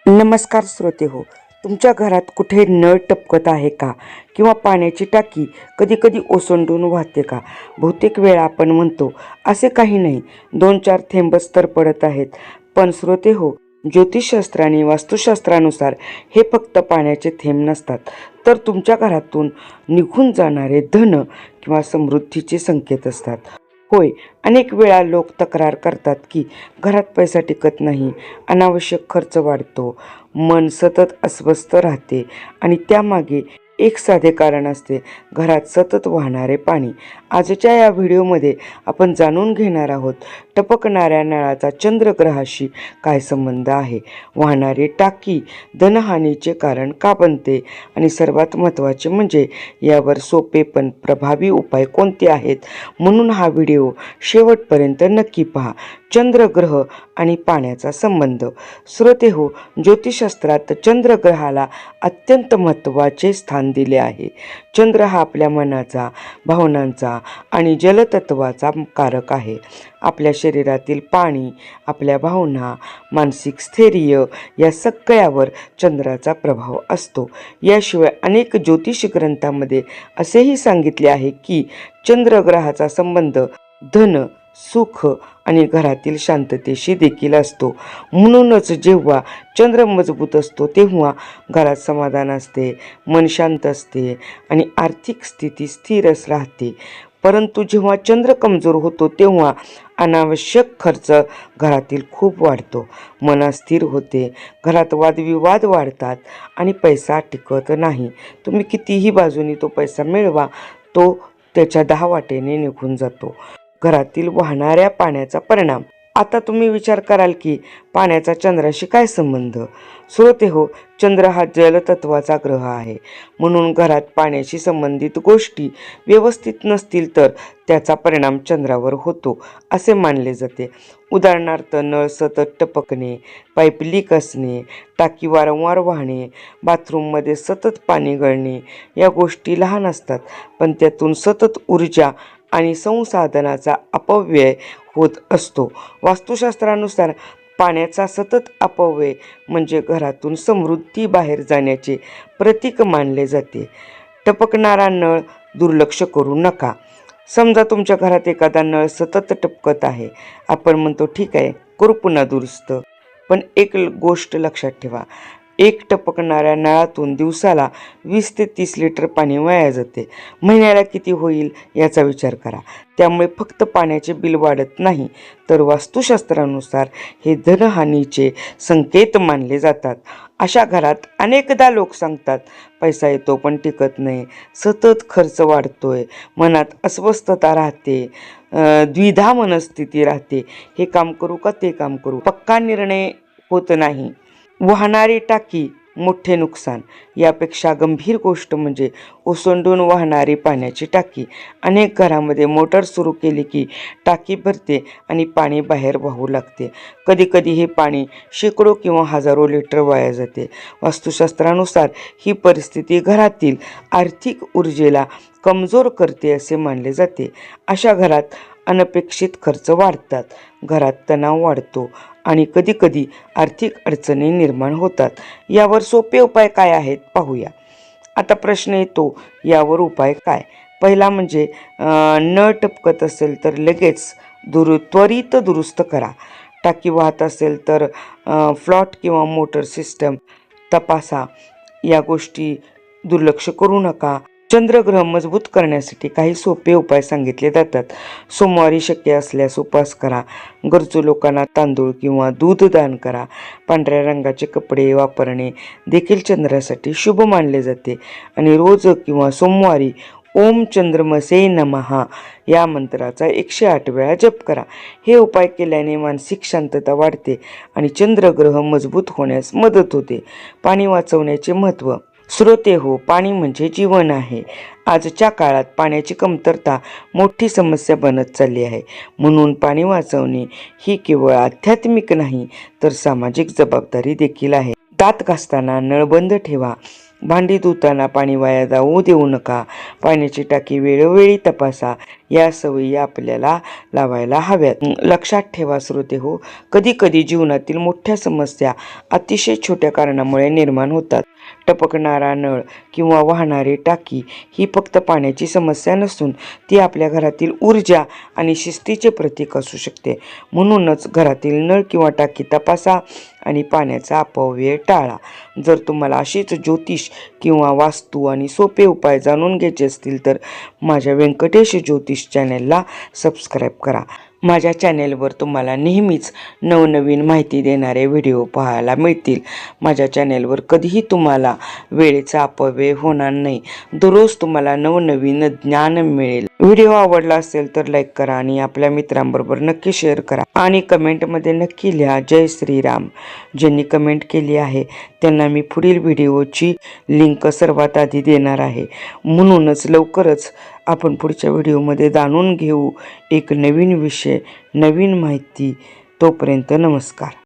नमस्कार श्रोते हो. तुमच्या घरात कुठे नळ टपकत आहे का? किंवा पाण्याची टाकी कधी कधी ओसंडून वाहते का? बहुतेक वेळा आपण म्हणतो असे काही नाही, 2-4 थेंबच तर पडत आहेत. पण श्रोते हो, ज्योतिषशास्त्र आणि वास्तुशास्त्रानुसार हे फक्त पाण्याचे थेंब नसतात, तर तुमच्या घरातून निघून जाणारे धन किंवा समृद्धीचे संकेत असतात. होय, अनेक वेळा लोक तक्रार करतात की घरात पैसा टिकत नाही, अनावश्यक खर्च वाढतो, मन सतत अस्वस्थ राहते आणि त्यामागे एक साधे कारण असते, घरात सतत वाहणारे पाणी. आजच्या या व्हिडिओमध्ये आपण जाणून घेणार आहोत टपकणाऱ्या नळाचा चंद्रग्रहाशी काय संबंध आहे, वाहणारी टाकी धनहानीचे कारण का बनते आणि सर्वात महत्त्वाचे म्हणजे यावर सोपे पण प्रभावी उपाय कोणते आहेत. म्हणून हा व्हिडिओ शेवटपर्यंत नक्की पहा. चंद्रग्रह आणि पाण्याचा संबंध. श्रोते हो, ज्योतिषशास्त्रात चंद्रग्रहाला अत्यंत महत्त्वाचे स्थान दिले आहे. चंद्र हा आपल्या मनाचा, भावनांचा आणि जलतत्वाचा कारक आहे. आपल्या शरीरातील पाणी, आपल्या भावना, मानसिक स्थैर्य या सगळ्यावर चंद्राचा प्रभाव असतो. याशिवाय अनेक ज्योतिष ग्रंथांमध्ये असेही सांगितले आहे की चंद्रग्रहाचा संबंध धन, सुख आणि घरातील शांततेशी देखील असतो. म्हणूनच जेव्हा चंद्र मजबूत असतो तेव्हा घरात समाधान असते, मन शांत असते आणि आर्थिक स्थिती स्थिर राहते. परंतु जेव्हा चंद्र कमजोर होतो तेव्हा अनावश्यक खर्च घरातील खूप वाढतो, मन अस्थिर होते, घरात वादविवाद वाढतात आणि पैसा टिकत नाही. तुम्ही कितीही बाजूनी तो पैसा मिळवा, तो त्याच्या 10 वाटेने निघून जातो. घरातील वाहणाऱ्या पाण्याचा परिणाम. आता तुम्ही विचार कराल की पाण्याचा चंद्राशी काय संबंध? श्रोते हो, चंद्र हा जलतत्वाचा ग्रह आहे. म्हणून घरात पाण्याशी संबंधित गोष्टी व्यवस्थित नसतील तर त्याचा परिणाम चंद्रावर होतो असे मानले जाते. उदाहरणार्थ, नळ सतत टपकणे, पाईप लीक असणे, टाकी वारंवार वाहणे, बाथरूममध्ये सतत पाणी गळणे या गोष्टी लहान असतात, पण त्यातून सतत ऊर्जा आणि संसाधनाचा अपव्यय होत असतो. वास्तुशास्त्रानुसार पाण्याचा सतत अपव्यय म्हणजे घरातून समृद्धी बाहेर जाण्याचे प्रतीक मानले जाते. टपकणारा नळ दुर्लक्ष करू नका. समजा तुमच्या घरात एखादा नळ सतत टपकत आहे. आपण म्हणतो ठीक आहे, करू पुन्हा दुरुस्त. पण एक गोष्ट लक्षात ठेवा, एक टपकणाऱ्या नळातून दिवसाला 20 ते 30 लिटर पाणी वाया जाते. महिन्याला किती होईल याचा विचार करा. त्यामुळे फक्त पाण्याचे बिल वाढत नाही, तर वास्तुशास्त्रानुसार हे धनहानीचे संकेत मानले जातात. अशा घरात अनेकदा लोक सांगतात पैसा येतो पण टिकत नाही, सतत खर्च वाढतोय, मनात अस्वस्थता राहते, द्विधा मनस्थिती राहते, हे काम करू का ते काम करू, पक्का निर्णय होत नाही, वाहणारी टाकी, मोठे नुकसान. यापेक्षा गंभीर गोष्ट म्हणजे ओसंडून वाहणारी पाण्याची टाकी. अनेक घरामध्ये मोटर सुरू केली की टाकी भरते आणि पाणी बाहेर वाहू लागते. कधीकधी हे पाणी शेकडो किंवा हजारो लिटर वाया जाते. वास्तुशास्त्रानुसार ही परिस्थिती घरातील आर्थिक ऊर्जेला कमजोर करते असे मानले जाते. अशा घरात अनपेक्षित खर्च वाढतात, घरात तणाव वाढतो आणि कधीकधी आर्थिक अडचणी निर्माण होतात. यावर सोपे उपाय काय आहेत पाहूया. आता प्रश्न येतो, यावर उपाय काय? पहिला म्हणजे नळ टपकत असेल तर लगेच त्वरित दुरुस्त करा. टाकी वाहत असेल तर फ्लॉट किंवा मोटर सिस्टम तपासा. या गोष्टी दुर्लक्ष करू नका. चंद्रग्रह मजबूत करण्यासाठी काही सोपे उपाय सांगितले जातात. सोमवारी शक्य असल्यास उपवास करा. गरजू लोकांना तांदूळ किंवा दूध दान करा. पांढऱ्या रंगाचे कपडे वापरणे देखील चंद्रासाठी शुभ मानले जाते. आणि रोज किंवा सोमवारी ओम चंद्रमसे नमः या मंत्राचा 108 वेळा जप करा. हे उपाय केल्याने मानसिक शांतता वाढते आणि चंद्रग्रह मजबूत होण्यास मदत होते. पाणी वाचवण्याचे महत्त्व. श्रोते हो, पाणी म्हणजे जीवन आहे. आजच्या काळात पाण्याची कमतरता मोठी समस्या बनत चालली आहे. म्हणून पाणी वाचवणे ही केवळ आध्यात्मिक नाही तर सामाजिक जबाबदारी देखील आहे. दात घासताना नळ बंद ठेवा. भांडी धुताना पाणी वाया जाऊ देऊ नका. पाण्याची टाकी वेळोवेळी तपासा. या सवयी आपल्याला लावायला हव्यात. लक्षात ठेवा श्रोते हो, कधी कधी जीवनातील मोठ्या समस्या अतिशय छोट्या कारणामुळे निर्माण होतात. टपकणारा नळ किंवा वाहणारी टाकी ही फक्त पाण्याची समस्या नसून ती आपल्या घरातील ऊर्जा आणि शिस्तीचे प्रतीक असू शकते. म्हणूनच घरातील नळ किंवा टाकी तपासा आणि पाण्याचा अपव्यय टाळा. जर तुम्हाला अशीच ज्योतिष किंवा वास्तू आणि सोपे उपाय जाणून घ्यायचे असतील तर माझ्या व्यंकटेश ज्योतिष चॅनेलला सबस्क्राईब करा. माझ्या चॅनेलवर तुम्हाला नेहमीच नवनवीन माहिती देणारे व्हिडिओ पाहायला मिळतील. माझ्या चॅनेलवर कधीही तुम्हाला वेळेचा अपव्यय होणार नाही. दररोज तुम्हाला नवनवीन ज्ञान मिळेल. व्हिडिओ आवडला असेल तर लाईक करा आणि आपल्या मित्रांबरोबर नक्की शेअर करा आणि कमेंटमध्ये नक्की लिहा जय श्रीराम. ज्यांनी कमेंट केली आहे त्यांना मी पुढील व्हिडिओची लिंक सर्वात आधी देणार आहे. म्हणूनच लवकरच आपण पुढच्या व्हिडिओमध्ये जाणून घेऊ एक नवीन विषय, नवीन माहिती. तोपर्यंत नमस्कार.